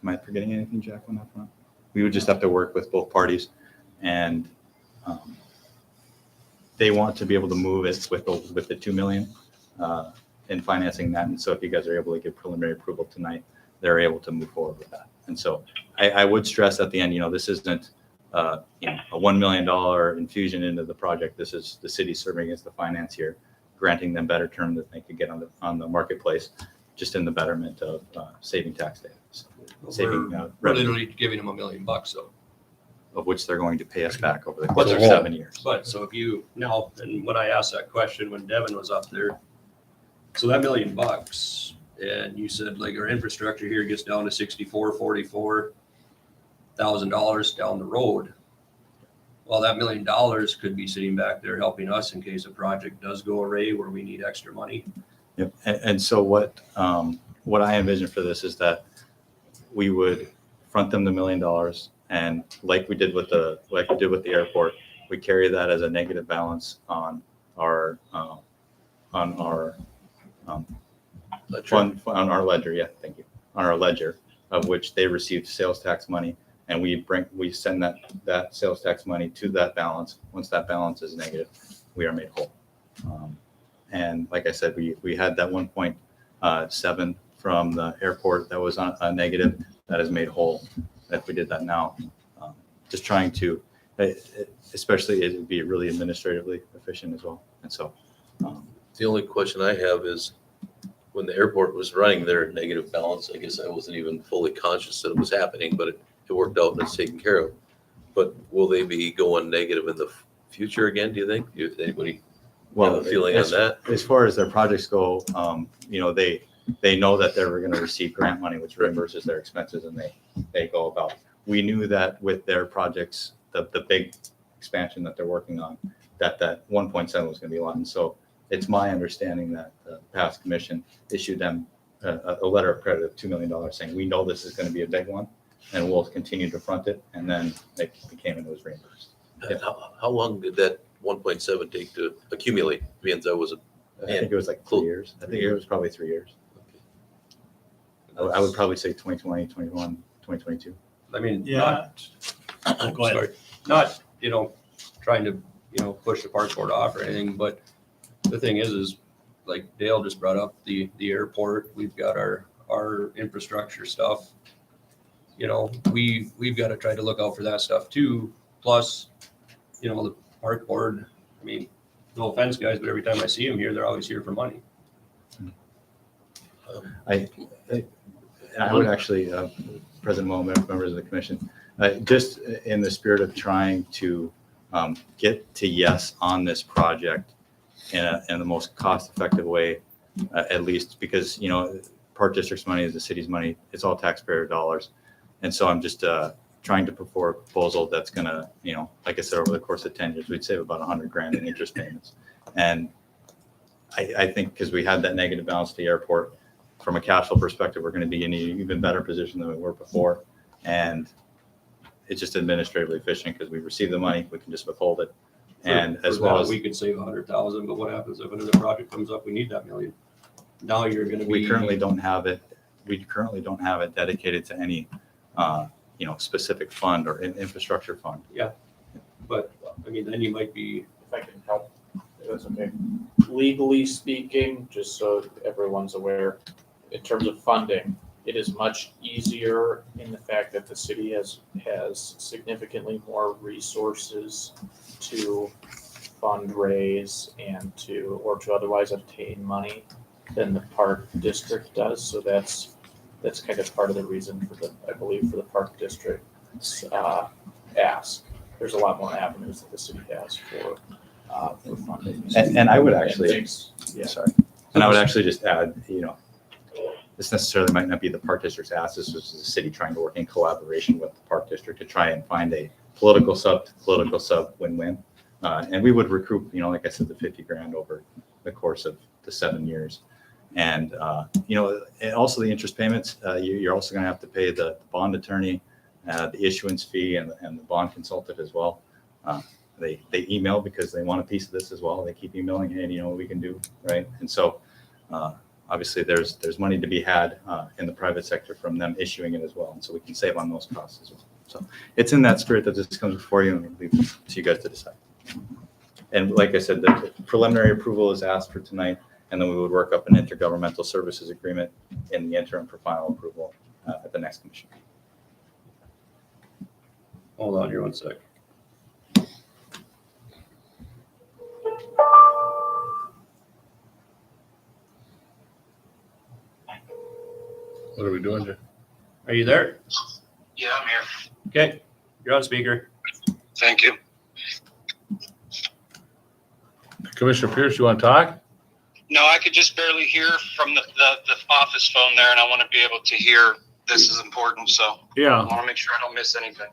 I forgetting anything, Jack, on that front? We would just have to work with both parties, and they want to be able to move it with the 2 million in financing that. And so if you guys are able to give preliminary approval tonight, they're able to move forward with that. And so I would stress at the end, this isn't a $1 million infusion into the project. This is the city serving as the financier, granting them better terms that they could get on the marketplace, just in the betterment of saving tax days. We're literally giving them $1 million, though. Of which they're going to pay us back over the course of 7 years. But so if you now, and when I asked that question when Devin was up there, so that $1 million, and you said like our infrastructure here gets down to $44,000 down the road. Well, that $1 million could be sitting back there helping us in case a project does go awry where we need extra money. Yep. And so what I envision for this is that we would front them the $1 million, and like we did with the airport, we carry that as a negative balance on our ledger. Yeah, thank you. On our ledger, of which they received sales tax money, and we send that sales tax money to that balance. Once that balance is negative, we are made whole. And like I said, we had that 1.7 from the airport that was on a negative, that is made whole if we did that now. Just trying to, especially it would be really administratively efficient as well. And so the only question I have is, when the airport was running their negative balance, I guess I wasn't even fully conscious that it was happening, but it worked out and it's taken care of. But will they be going negative in the future again, do you think? Do anybody have a feeling on that? As far as their projects go, they know that they were going to receive grant money, which reimburses their expenses, and they go about. We knew that with their projects, the big expansion that they're working on, that 1.7 was going to be a lot. And so it's my understanding that the past commission issued them a letter of credit of $2 million saying, we know this is going to be a big one and we'll continue to front it. And then they came and it was reimbursed. Yeah. How long did that 1.7 take to accumulate? I think it was like 3 years. I think it was probably 3 years. I would probably say 2020, 21, 2022. I mean, Yeah. Go ahead. sorry, not, trying to, push the park board off or anything, but the thing is like Dale just brought up the airport. We've got our infrastructure stuff. we've got to try to look out for that stuff too. Plus, the park board, I mean, no offense, guys, but every time I see them here, they're always here for money. I would actually, President Mo, members of the commission, just in the spirit of trying to get to yes on this project in the most cost-effective way, at least because, Park District's money is the city's money. It's all taxpayer dollars. And so I'm just trying to put forward a proposal that's going to, like I said, over the course of 10 years, we'd save about $100,000 in interest payments. And I think because we had that negative balance to the airport, from a cash flow perspective, we're going to be in an even better position than we were before. And it's just administratively efficient because we receive the money, we can just withhold it. And as well as we could save 100,000, but what happens if another project comes up, we need that million? Now you're going to be. we currently don't have it dedicated to any, specific fund or infrastructure fund. Yeah, but I mean, then you might be. If I can help, if that's okay. Legally speaking, just so everyone's aware, in terms of funding, it is much easier in the fact that the city has significantly more resources to fundraise and to otherwise obtain money than the park district does. So that's kind of part of the reason for the park district's ask. There's a lot more avenues that the city has for funding. And I would actually, Yeah. sorry. And I would actually just add, this necessarily might not be the park district's ask. This was the city trying to work in collaboration with the park district to try and find a political sub win-win. And we would recoup, like I said, the $50,000 over the course of the 7 years. And, and also the interest payments, you're also going to have to pay the bond attorney, the issuance fee and the bond consultant as well. They email because they want a piece of this as well. They keep emailing, hey, what we can do, right? And so obviously there's money to be had in the private sector from them issuing it as well. And so we can save on those costs as well. So it's in that spirit that this comes before you, and we leave it to you guys to decide. And like I said, the preliminary approval is asked for tonight, and then we would work up an intergovernmental services agreement in the interim for final approval at the next commission. Hold on here 1 sec. What are we doing here? Are you there? Yeah, I'm here. Okay, you're on speaker. Thank you. Commissioner Pierce, you want to talk? No, I could just barely hear from the office phone there, and I want to be able to hear. This is important, so I Yeah. want to make sure I don't miss anything.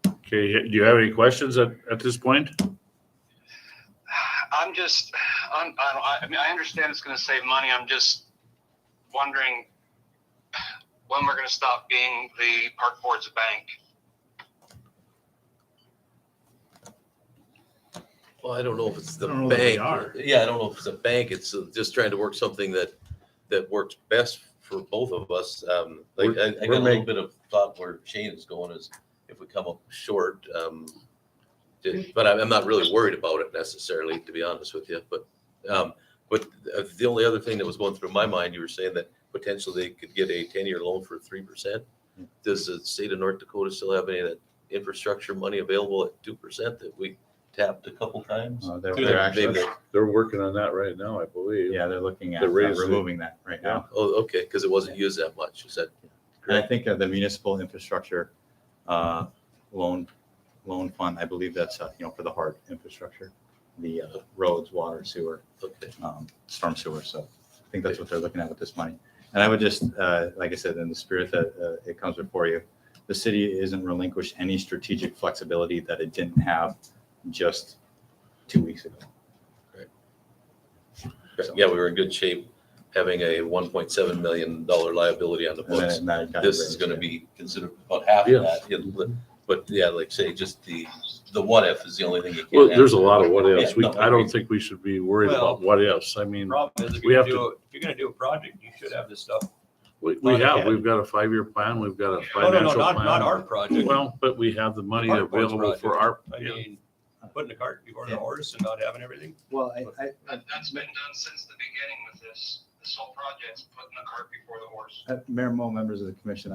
Okay. Do you have any questions at this point? I mean, I understand it's going to save money. I'm just wondering when we're going to stop being the park board's bank. Well, I don't know if it's the I don't know that we bank. are. Yeah, I don't know if it's a bank. It's just trying to work something that works best for both of us. I We're got a little bit of thought where Shane is going is if we come up short. But I'm not really worried about it necessarily, to be honest with you. But the only other thing that was going through my mind, you were saying that potentially they could get a 10-year loan for 3%. Does the state of North Dakota still have any of that infrastructure money available at 2% that we tapped a couple times? They're working on that right now, I believe. Yeah, they're looking at They're raising- removing that right now. Oh, okay, because it wasn't used that much. Is that And I think the municipal infrastructure loan fund, I believe that's, for the hard infrastructure, the roads, water, sewer, okay? storm sewer. So I think that's what they're looking at with this money. And I would just, like I said, in the spirit that it comes before you, the city isn't relinquished any strategic flexibility that it didn't have just 2 weeks ago. Yeah, we were in good shape, having a $1.7 million liability on the books. And that got This raised, is going to yeah. be considered about half Yeah. of that. But yeah, like say, just the what if is the only thing you can't. Well, have. there's a lot of what ifs. Yeah, no, I don't agreed. think we should be worried Well, about what ifs. I mean, Problem is, if We you're have going to do a project, you should have this stuff. we've ahead. got a 5-year plan. We've got a No, financial not plan. our project. Well, but we have the money Park board's available for our, I mean, putting the cart before the horse and not having everything. Well, That's been done since the beginning with this. this whole project's putting the cart before the horse. Mayor Mo, members of the commission,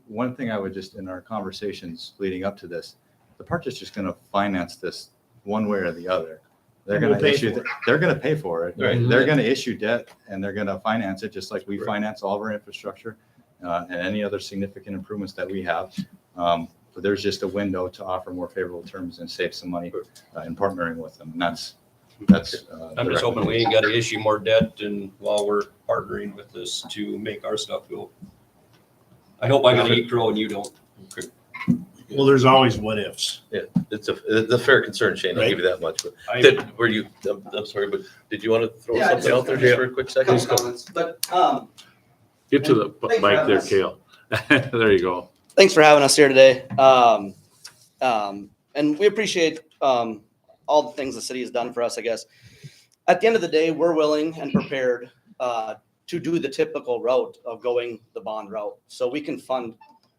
one thing I would just, in our conversations leading up to this, the park is just gonna finance this one way or the other. They're And we'll gonna pay issue, for it. they're gonna pay for it. Right. They're gonna issue debt and they're gonna finance it, just like we Right. finance all of our infrastructure and any other significant improvements that we have. But there's just a window to offer more favorable terms and save some money in partnering with them. And that's. I'm the just hoping we ain't recommendation. gotta issue more debt and while we're partnering with this to make our stuff go. I hope I gotta eat crow and you don't. Well, there's always what ifs. Yeah, it's a fair concern, Shane. I'll Right. give you that much. But I- were you, I'm sorry, but did you want to throw Yeah, something out there just for a quick second? Couple comments, but, Get to the Thanks for mic having there, us. Kale. There you go. thanks for having us here today. And we appreciate all the things the city has done for us, I guess. At the end of the day, we're willing and prepared to do the typical route of going the bond route. So we can fund,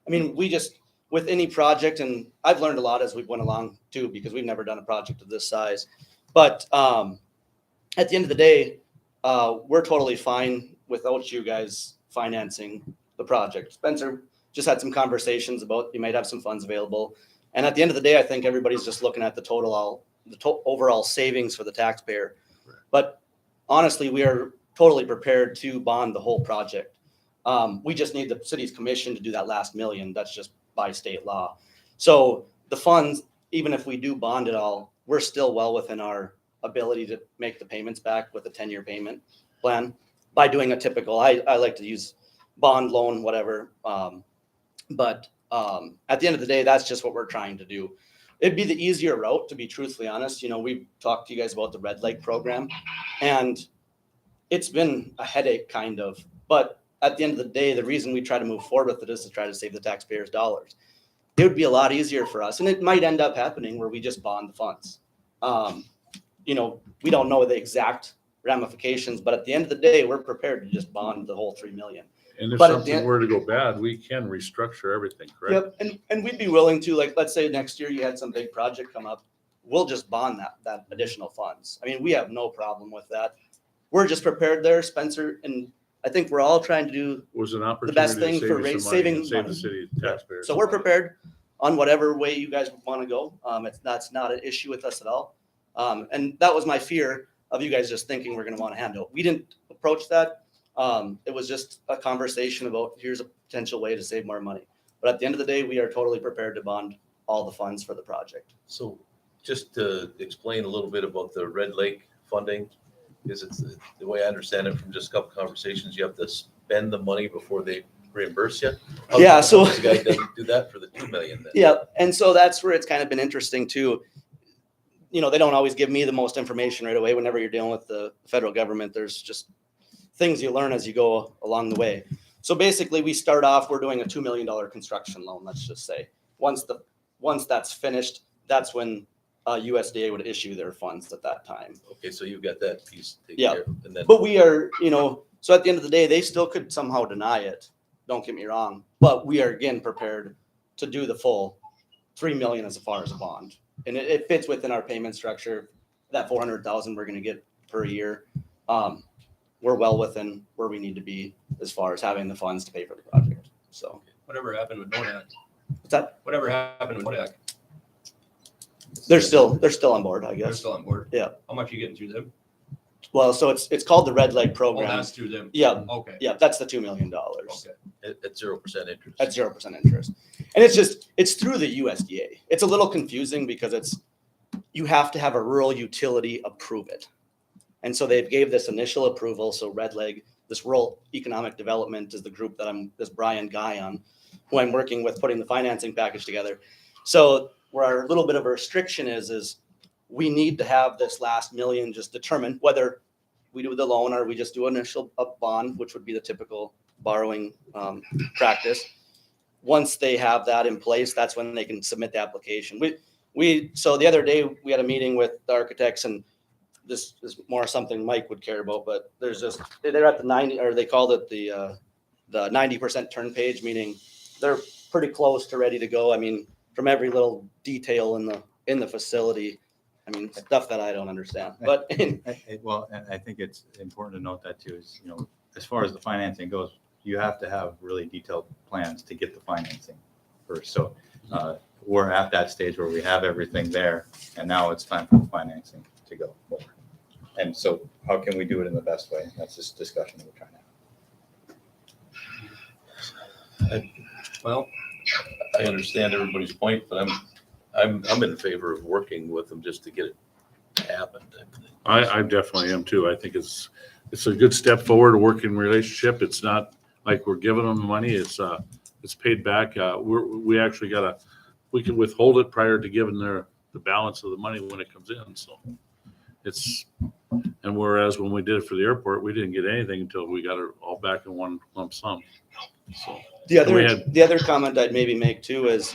I mean, we just, with any project, and I've learned a lot as we went along too, because we've never done a project of this size. But at the end of the day, we're totally fine without you guys financing the project. Spencer just had some conversations about you might have some funds available. And at the end of the day, I think everybody's just looking at the overall savings for the taxpayer. But honestly, we are totally prepared to bond the whole project. We just need the city's commission to do that last million. That's just by state law. So the funds, even if we do bond it all, we're still well within our ability to make the payments back with a 10-year payment plan by doing a typical, I like to use bond, loan, whatever. But at the end of the day, that's just what we're trying to do. It'd be the easier route, to be truthfully honest. You know, we've talked to you guys about the Red Lake program, and it's been a headache kind of, but at the end of the day, the reason we try to move forward with it is to try to save the taxpayers dollars. It would be a lot easier for us, and it might end up happening where we just bond the funds. You know, we don't know the exact ramifications, but at the end of the day, we're prepared to just bond the whole 3 million. And if But at the something end- were to go bad, we can restructure everything, correct? Yep, and we'd be willing to, like, let's say next year you had some big project come up, we'll just bond that additional funds. I mean, we have no problem with that. We're just prepared there, Spencer, and I think we're all trying to do, Was an opportunity best to thing save for you some money saving and save money. the city taxpayers. so we're prepared on whatever way you guys want to go. That's not an issue with us at all. And that was my fear of you guys just thinking we're gonna want to handle it. We didn't approach that. It was just a conversation about here's a potential way to save more money. But at the end of the day, we are totally prepared to bond all the funds for the project. So just to explain a little bit about the Red Lake funding, is it the way I understand it from just a couple conversations, you have to spend the money before they reimburse you? Yeah, so- This guy doesn't do that for the 2 million then? Yeah, and so that's where it's kind of been interesting too. You know, they don't always give me the most information right away. Whenever you're dealing with the federal government, there's just things you learn as you go along the way. So basically, we start off, we're doing a $2 million construction loan, let's just say. Once that's finished, that's when USDA would issue their funds at that time. Okay, so you've got that piece taken Yeah. care of. And then, But we are, you know, so at the end of the day, they still could somehow deny it. Don't get me wrong. But we are again prepared to do the full 3 million as far as a bond. And it fits within our payment structure. That 400,000 we're gonna get per year. We're well within where we need to be as far as having the funds to pay for the project. So Whatever happened with Nodak? what's that? Whatever happened with Nodak? They're still on board, I They're gu's. still on board? Yeah. How much are you getting through them? Well, so it's called the Red Lake Oh, program. that's through them? Yeah, Okay. yeah, that's the $2 million. Okay. at 0% interest. At 0% interest. And it's through the USDA. It's a little confusing because you have to have a rural utility approve it. And so they gave this initial approval. So Red Lake, this Rural Economic Development is the group that this Brian Guy on, who I'm working with putting the financing package together. So where our little bit of a restriction is we need to have this last million just determined whether we do the loan or we just do initial bond, which would be the typical borrowing practice. Once they have that in place, that's when they can submit the application. So the other day we had a meeting with the architects, and this is more something Mike would care about, but they're at the 90, or they called it the 90% turn page, meaning they're pretty close to ready to go. I mean, from every little detail in the facility, I mean, stuff that I don't understand, but Well, and I think it's important to note that too, is, as far as the financing goes, you have to have really detailed plans to get the financing first. So we're at that stage where we have everything there, and now it's time for the financing to go forward. And so how can we do it in the best way? That's this discussion we're trying to have. Well, I understand everybody's point, but I'm in favor of working with them just to get it to happen. I definitely am too. I think it's a good step forward, a working relationship. It's not like we're giving them money. It's paid back. We actually we can withhold it prior to giving the balance of the money when it comes in. So and whereas when we did it for the airport, we didn't get anything until we got it all back in one lump sum. So The other comment I'd maybe make too is,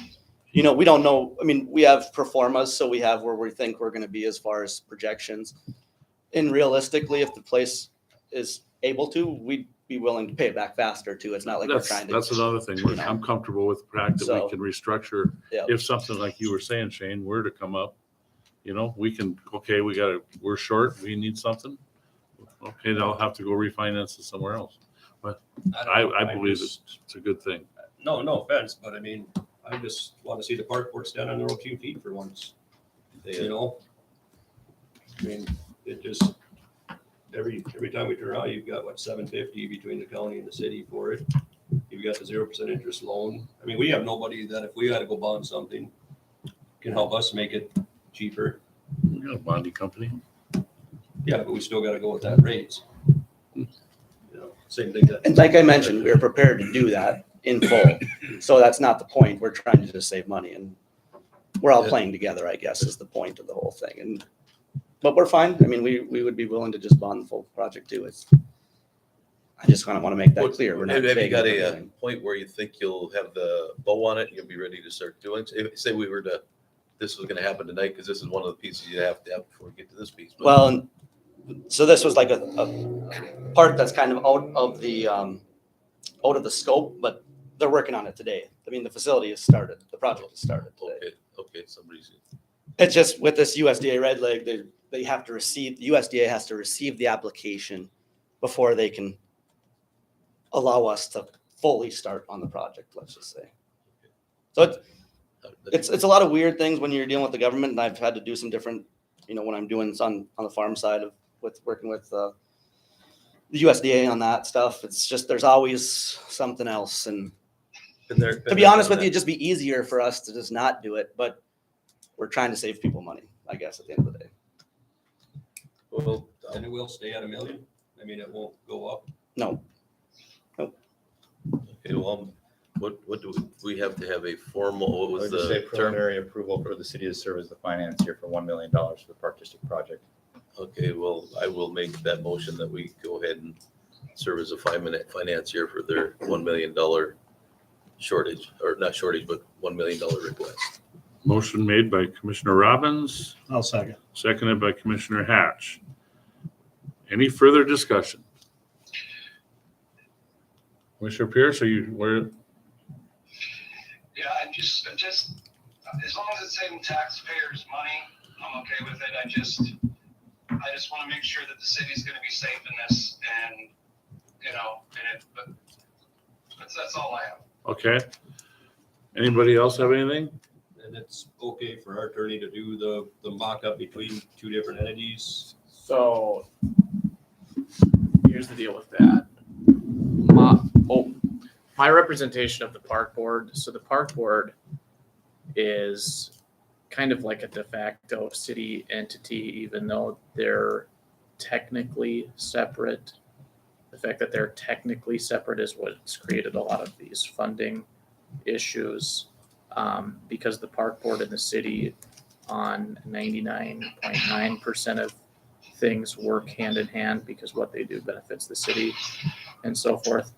we don't know. I mean, we have pro formas, so we have where we think we're going to be as far as projections. And realistically, if the place is able to, we'd be willing to pay it back faster too. It's not like we're trying to. That's another thing. I'm comfortable with the fact that we can restructure. Yeah. If something like you were saying, Shane, were to come up, we can, okay, we're short, we need something. Okay, they'll have to go refinance it somewhere else. But I believe it's a good thing. No offense, but I mean, I just want to see the park board stand on their own 2 feet for once. I mean, it just, every time we turn around, you've got $750 between the county and the city for it. You've got the 0% interest loan. I mean, we have nobody that if we had to go bond something can help us make it cheaper. We got a bonding company. Yeah, but we still got to go with that rates. Same thing. And like I mentioned, we are prepared to do that in full. So that's not the point. We're trying to just save money, and we're all playing together, I guess, is the point of the whole thing. But we're fine. I mean, we would be willing to just bond the full project too. I just kind of want to make that clear. We're not Have you big got or a anything. point where you think you'll have the bow on it and you'll be ready to start doing? Say we were this was going to happen tonight, because this is one of the pieces you have to have before we get to this piece. But Well, so this was like a part that's kind of out of the scope, but they're working on it today. I mean, the facility has started. The project has started today. Okay, somebody's. It's just with this USDA Red Leg, they have to receive, the USDA has to receive the application before they can allow us to fully start on the project, let's just say. So it's a lot of weird things when you're dealing with the government, and I've had to do some different, when I'm doing on the farm side with working with the USDA on that stuff. It's just, there's always something else. And to be honest with you, it'd just be easier for us to just not do it, but we're trying to save people money, I guess, at the end of the day. Well, and it will stay at $1 million. I mean, it won't go up. No. Okay, well, what do we have to have a formal, what I was would just the say term? preliminary approval for the city to serve as the financier for $1 million for the Park District project. Okay, well, I will make that motion that we go ahead and serve as a 5-minute financier for their $1 million shortage, or not shortage, but $1 million request. Motion made by Commissioner Robbins, I'll second. seconded by Commissioner Hatch. Any further discussion? Commissioner Pierce, where? Yeah, I just, as long as it's saving taxpayers' money, I'm okay with it. I just want to make sure that the city's going to be safe in this, and but that's all I have. Okay. Anybody else have anything? And it's okay for our attorney to do the mock-up between 2 different entities. So here's the deal with that. My representation of the park board. So the park board is kind of like a de facto city entity, even though they're technically separate. The fact that they're technically separate is what's created a lot of these funding issues, because the park board and the city on 99.9% of things work hand in hand, because what they do benefits the city and so forth.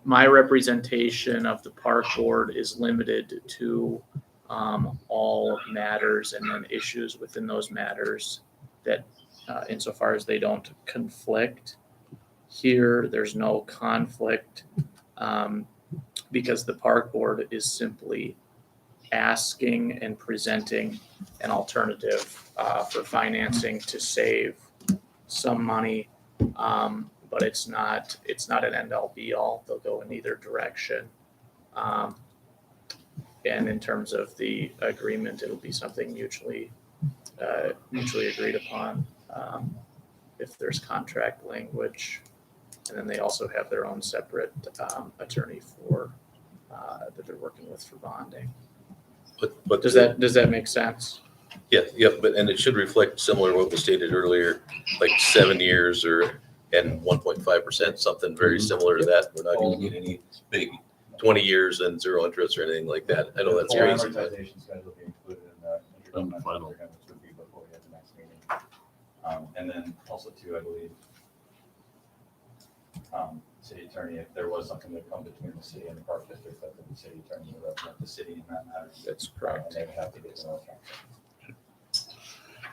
My representation of the park board is limited to all matters and then issues within those matters that insofar as they don't conflict. Here, there's no conflict because the park board is simply asking and presenting an alternative for financing to save some money but it's not an end all be all. They'll go in either direction. And in terms of the agreement, it'll be something mutually agreed upon. If there's contract language, and then they also have their own separate attorney that they're working with for bonding. But Does that make sense? Yeah, and it should reflect similar to what was stated earlier, like 7 years and 1.5%, something very similar to that. We're not going to get any big 20 years and 0 interest or anything like that. I know that's Full crazy. amortization schedule will be included in the intergovernmental agreement, which would be before we have the next meeting. And then also too, I believe, city attorney, if there was something that come between the city and the park district, that the city attorney would represent the city in that matter. That's correct. And they would have to get some.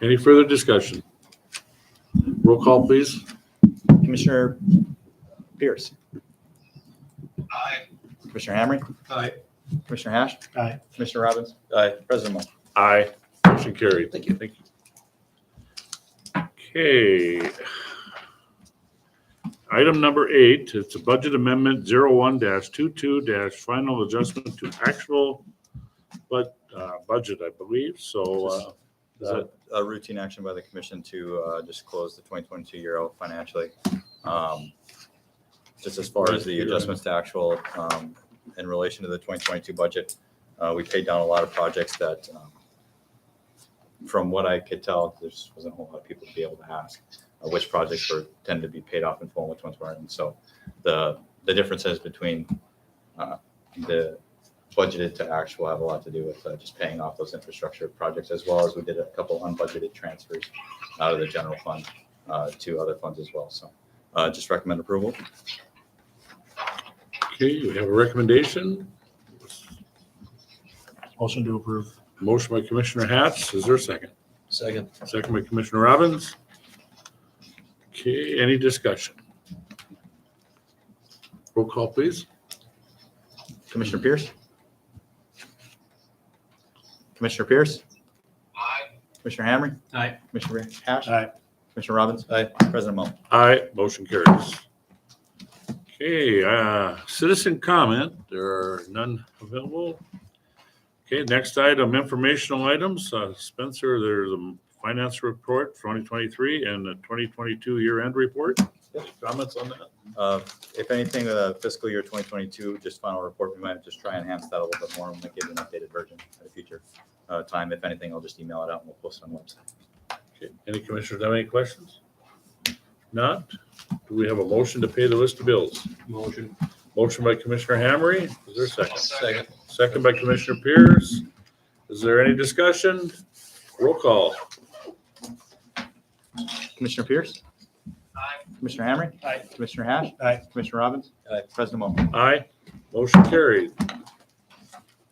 Any further discussion? Roll call, please. Commissioner Pierce, Aye. Commissioner Hamry, Aye. Commissioner Hash, Aye. Commissioner Robbins, Aye. President Moe. Aye. Motion carried. Thank you. Thank you. Okay. Item number 8, it's a budget amendment 01-22- final adjustment to actual budget, I believe. So is that A routine action by the commission to just close the 2022 year out financially. Just as far as the adjustments to actual in relation to the 2022 budget, we paid down a lot of projects that, from what I could tell, there just wasn't a whole lot of people to be able to ask which projects tend to be paid off in full and which ones weren't. And so the differences between the budgeted to actual have a lot to do with just paying off those infrastructure projects, as well as we did a couple unbudgeted transfers out of the general fund to other funds as well. So just recommend approval. okay? We have a recommendation. Motion to approve. Motion by Commissioner Hatch. Is there a second? Second. Second by Commissioner Robbins. Okay, any discussion? Roll call, please. Commissioner Pierce? Commissioner Pierce? Aye. Commissioner Hamry? Aye. Commissioner Hash? Aye. Commissioner Robbins? Aye. President Moe. Aye, motion carries. Okay, citizen comment, there are none available. Okay, next item, informational items. Spencer, there's a finance report for 2023 and the 2022 year-end report. Comments on that? If anything, fiscal year 2022, just final report, we might just try and enhance that a little bit more and we'll give an updated version at a future time. If anything, I'll just email it out and we'll post it on the website. Okay, any commissioners have any questions? Not? Do we have a motion to pay the list of bills? Motion. Motion by Commissioner Hamry. Is there a second? Second. Second by Commissioner Pierce. Is there any discussion? Roll call. Commissioner Pierce? Aye. Commissioner Hamry? Aye. Commissioner Hash? Aye. Commissioner Robbins? Aye. President Moe. Aye. Motion carried.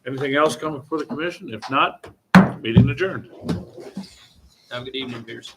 Anything else coming for the commission? If not, meeting adjourned. Have a good evening, Pierce.